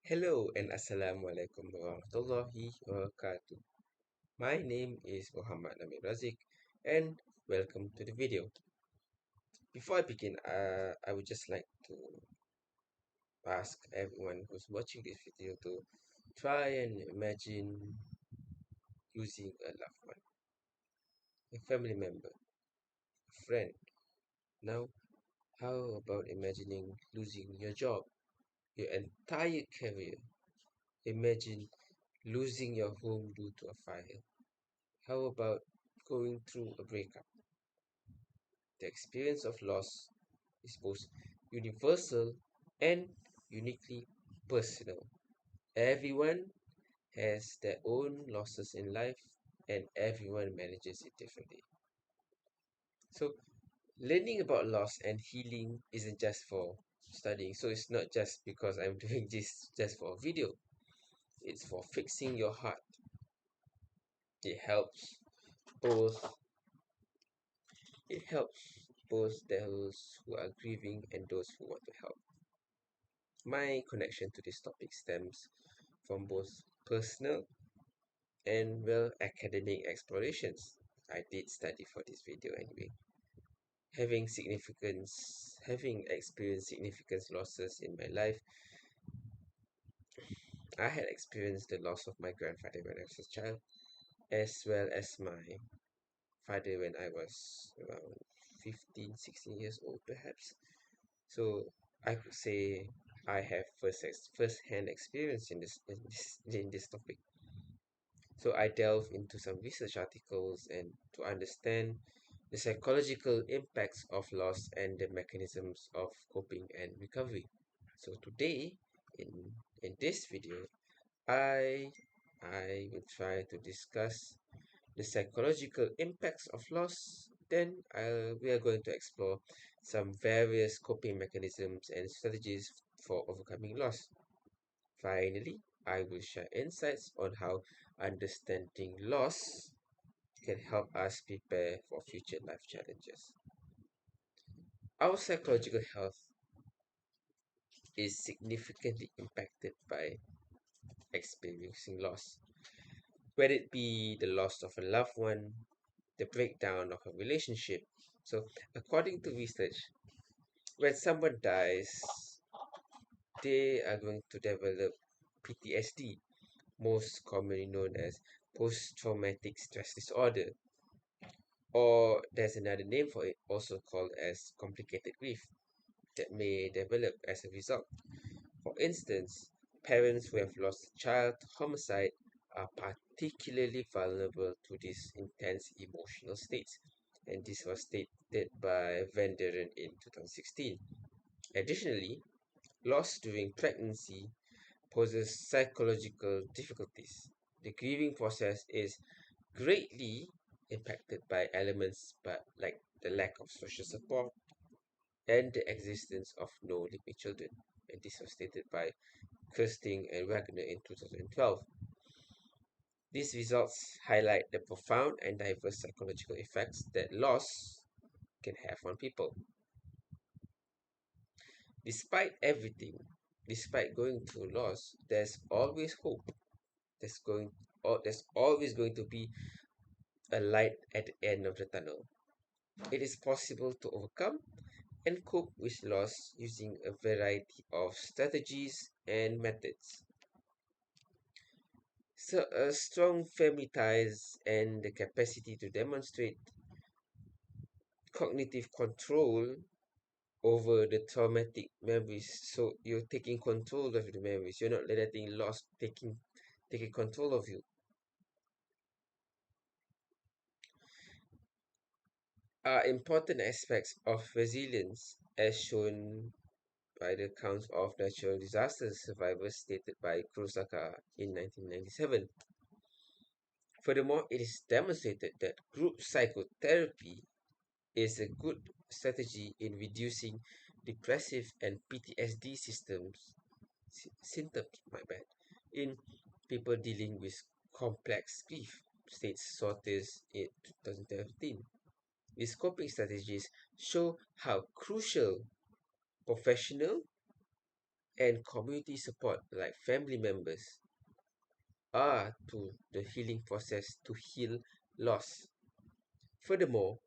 Hello and Assalamualaikum warahmatullahi wabarakatuh. My name is Muhammad Namir Razik and welcome to the video. Before I begin, I would just like to ask everyone who's watching this video to try and imagine losing a loved one, a family member, a friend. Now, how about imagining losing your job, your entire career? Imagine losing your home due to a fire. How about going through a breakup? The experience of loss is both universal and uniquely personal. Everyone has their own losses in life and everyone manages it differently. So, learning about loss and healing isn't just for studying. So, it's not just because I'm doing this just for a video, it's for fixing your heart. It helps both it helps both those who are grieving and those who want to help. My connection to this topic stems from both personal and academic explorations. I did study for this video anyway. Having experienced significant losses in my life, I had experienced the loss of my grandfather when I was a child, as well as my father when I was around 15, 16 years old perhaps. So I could say I have first-hand experience in this topic. So I delve into some research articles and to understand the psychological impacts of loss and the mechanisms of coping and recovery. So today, in this video, I I will try to discuss the psychological impacts of loss. Then we are going to explore some various coping mechanisms and strategies for overcoming loss. Finally, I will share insights on how understanding loss can help us prepare for future life challenges. Our psychological health is significantly impacted by experiencing loss, whether it be the loss of a loved one, the breakdown of a relationship. So, according to research, when someone dies, they are going to develop PTSD, most commonly known as post traumatic stress disorder, or there's another name for it, also called as complicated grief, that may develop as a result. For instance, parents who have lost a child to homicide are particularly vulnerable to these intense emotional states, and this was stated by Van Deren in 2016. Additionally, loss during pregnancy poses psychological difficulties. The grieving process is greatly impacted by elements but like the lack of social support and the existence of no living children. And this was stated by Kirsting and Wagner in 2012. These results highlight the profound and diverse psychological effects that loss can have on people. Despite everything, despite going through loss, there's always hope. There's always going to be a light at the end of the tunnel. It is possible to overcome and cope with loss using a variety of strategies and methods. So, strong family ties and the capacity to demonstrate cognitive control over the traumatic memories. So, you're taking control of the memories. You're not letting loss taking control of you. Are important aspects of resilience, as shown by the accounts of natural disaster survivors stated by Kurosaka in 1997. Furthermore, it is demonstrated that group psychotherapy is a good strategy in reducing depressive and PTSD symptoms, my bad, in people dealing with complex grief, states Sortes in 2017. These coping strategies show how crucial professional and community support like family members are to the healing process to heal loss. Furthermore,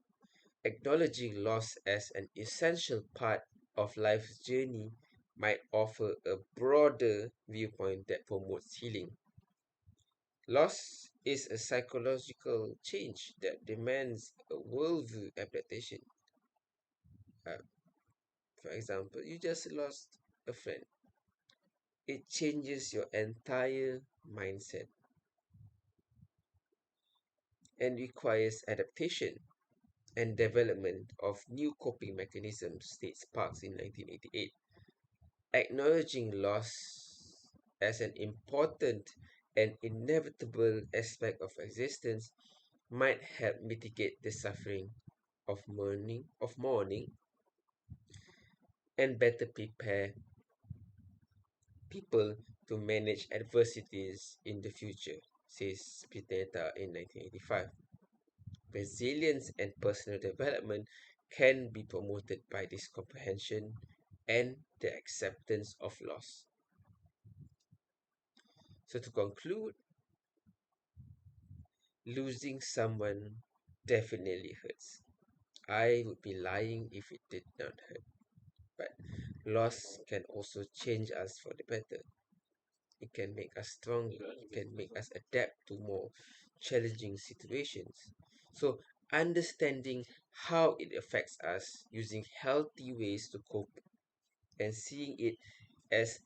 acknowledging loss as an essential part of life's journey might offer a broader viewpoint that promotes healing. Loss is a psychological change that demands a worldview adaptation. Uh, for example, you just lost a friend. It changes your entire mindset and requires adaptation and development of new coping mechanisms, states Parks in 1988. Acknowledging loss as an important and inevitable aspect of existence might help mitigate the suffering of mourning and better prepare people to manage adversities in the future, says Spinetta in 1985. Resilience and personal development can be promoted by this comprehension and the acceptance of loss. So, to conclude, losing someone definitely hurts. I would be lying if it did not hurt. But loss can also change us for the better. It can make us stronger. It can make us adapt to more challenging situations. So, understanding how it affects us using healthy ways to cope and seeing it as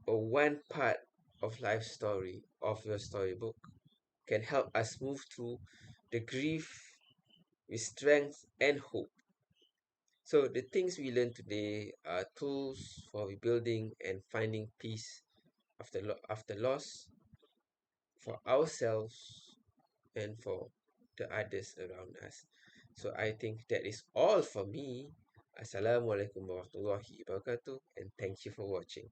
a one part of life story of your storybook can help us move through the grief with strength and hope. So the things we learned today are tools for rebuilding and finding peace after loss for ourselves and for the others around us. So I think that is all for me. Assalamualaikum warahmatullahi wabarakatuh, and thank you for watching.